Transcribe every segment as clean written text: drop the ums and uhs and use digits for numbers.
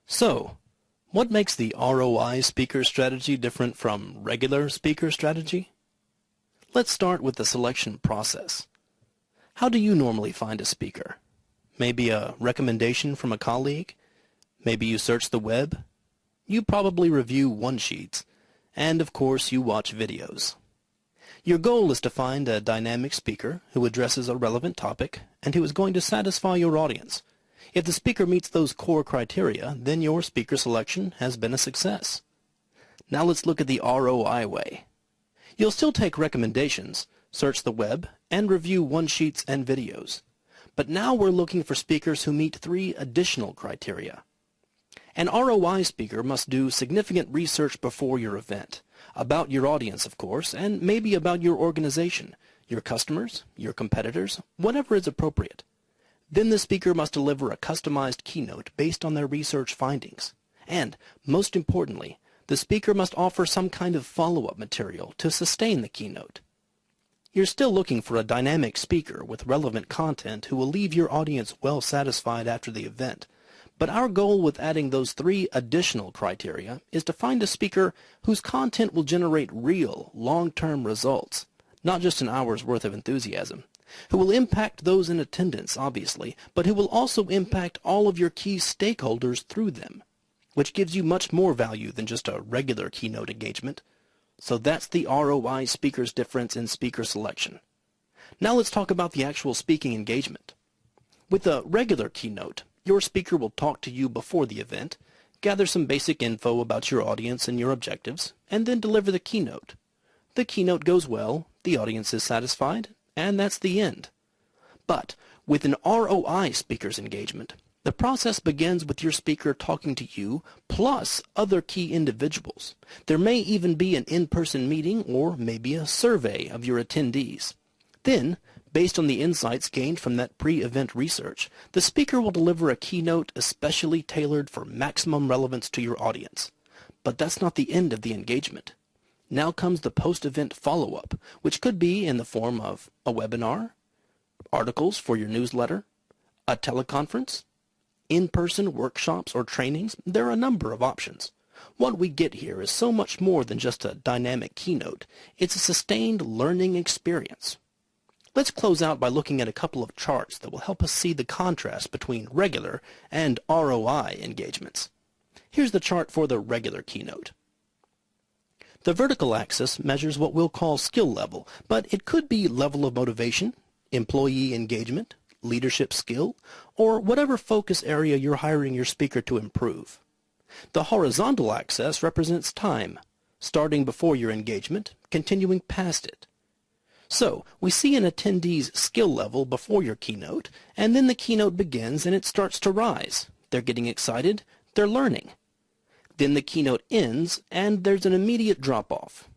So, what makes the ROI speaker strategy different from regular speaker strategy? Let's start with the selection process. How do you normally find a speaker? Maybe a recommendation from a colleague? Maybe you search the web? You probably review one-sheets, and of course you watch videos. Your goal is to find a dynamic speaker who addresses a relevant topic and who is going to satisfy your audience. If the speaker meets those core criteria, then your speaker selection has been a success. Now let's look at the ROI way. You'll still take recommendations, search the web, and review one-sheets and videos. But now we're looking for speakers who meet 3 additional criteria. An ROI speaker must do significant research before your event, about your audience, of course, and maybe about your organization, your customers, your competitors, whatever is appropriate. Then the speaker must deliver a customized keynote based on their research findings. And, most importantly, the speaker must offer some kind of follow-up material to sustain the keynote. You're still looking for a dynamic speaker with relevant content who will leave your audience well satisfied after the event. But our goal with adding those 3 additional criteria is to find a speaker whose content will generate real, long-term results, not just an hour's worth of enthusiasm, who will impact those in attendance, obviously, but who will also impact all of your key stakeholders through them, which gives you much more value than just a regular keynote engagement. So that's the ROI speaker's difference in speaker selection. Now let's talk about the actual speaking engagement. With a regular keynote, your speaker will talk to you before the event, gather some basic info about your audience and your objectives, and then deliver the keynote. The keynote goes well, the audience is satisfied, and that's the end. But with an ROI speaker's engagement, the process begins with your speaker talking to you plus other key individuals. There may even be an in-person meeting or maybe a survey of your attendees. Then, based on the insights gained from that pre-event research, the speaker will deliver a keynote especially tailored for maximum relevance to your audience. But that's not the end of the engagement. Now comes the post-event follow-up, which could be in the form of a webinar, articles for your newsletter, a teleconference, in-person workshops or trainings. There are a number of options. What we get here is so much more than just a dynamic keynote. It's a sustained learning experience. Let's close out by looking at a couple of charts that will help us see the contrast between regular and ROI engagements. Here's the chart for the regular keynote. The vertical axis measures what we'll call skill level, but it could be level of motivation, employee engagement, leadership skill, or whatever focus area you're hiring your speaker to improve. The horizontal axis represents time, starting before your engagement, continuing past it. So, we see an attendee's skill level before your keynote, and then the keynote begins and it starts to rise. They're getting excited, they're learning. Then the keynote ends, and there's an immediate drop-off.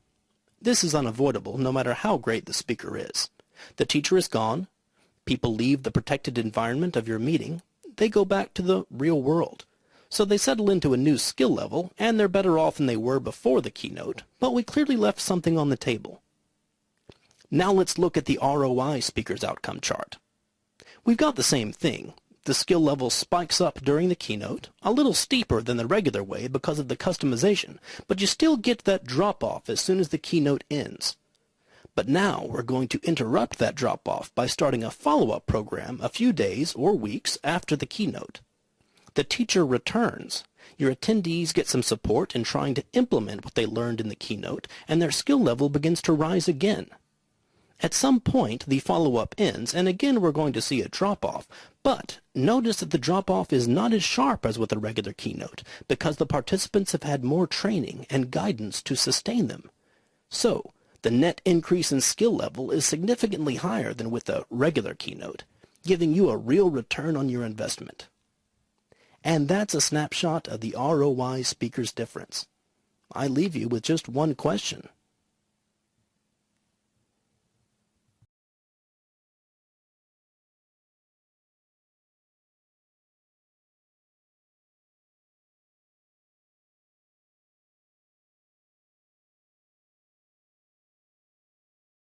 This is unavoidable no matter how great the speaker is. The teacher is gone, people leave the protected environment of your meeting, they go back to the real world. So they settle into a new skill level, and they're better off than they were before the keynote, but we clearly left something on the table. Now let's look at the ROI speaker's outcome chart. We've got the same thing. The skill level spikes up during the keynote, a little steeper than the regular way because of the customization, but you still get that drop-off as soon as the keynote ends. But now we're going to interrupt that drop-off by starting a follow-up program a few days or weeks after the keynote. The teacher returns. Your attendees get some support in trying to implement what they learned in the keynote, and their skill level begins to rise again. At some point, the follow-up ends, and again we're going to see a drop-off. But notice that the drop-off is not as sharp as with a regular keynote, because the participants have had more training and guidance to sustain them. So, the net increase in skill level is significantly higher than with a regular keynote, giving you a real return on your investment. And that's a snapshot of the ROI speaker's difference. I leave you with just one question.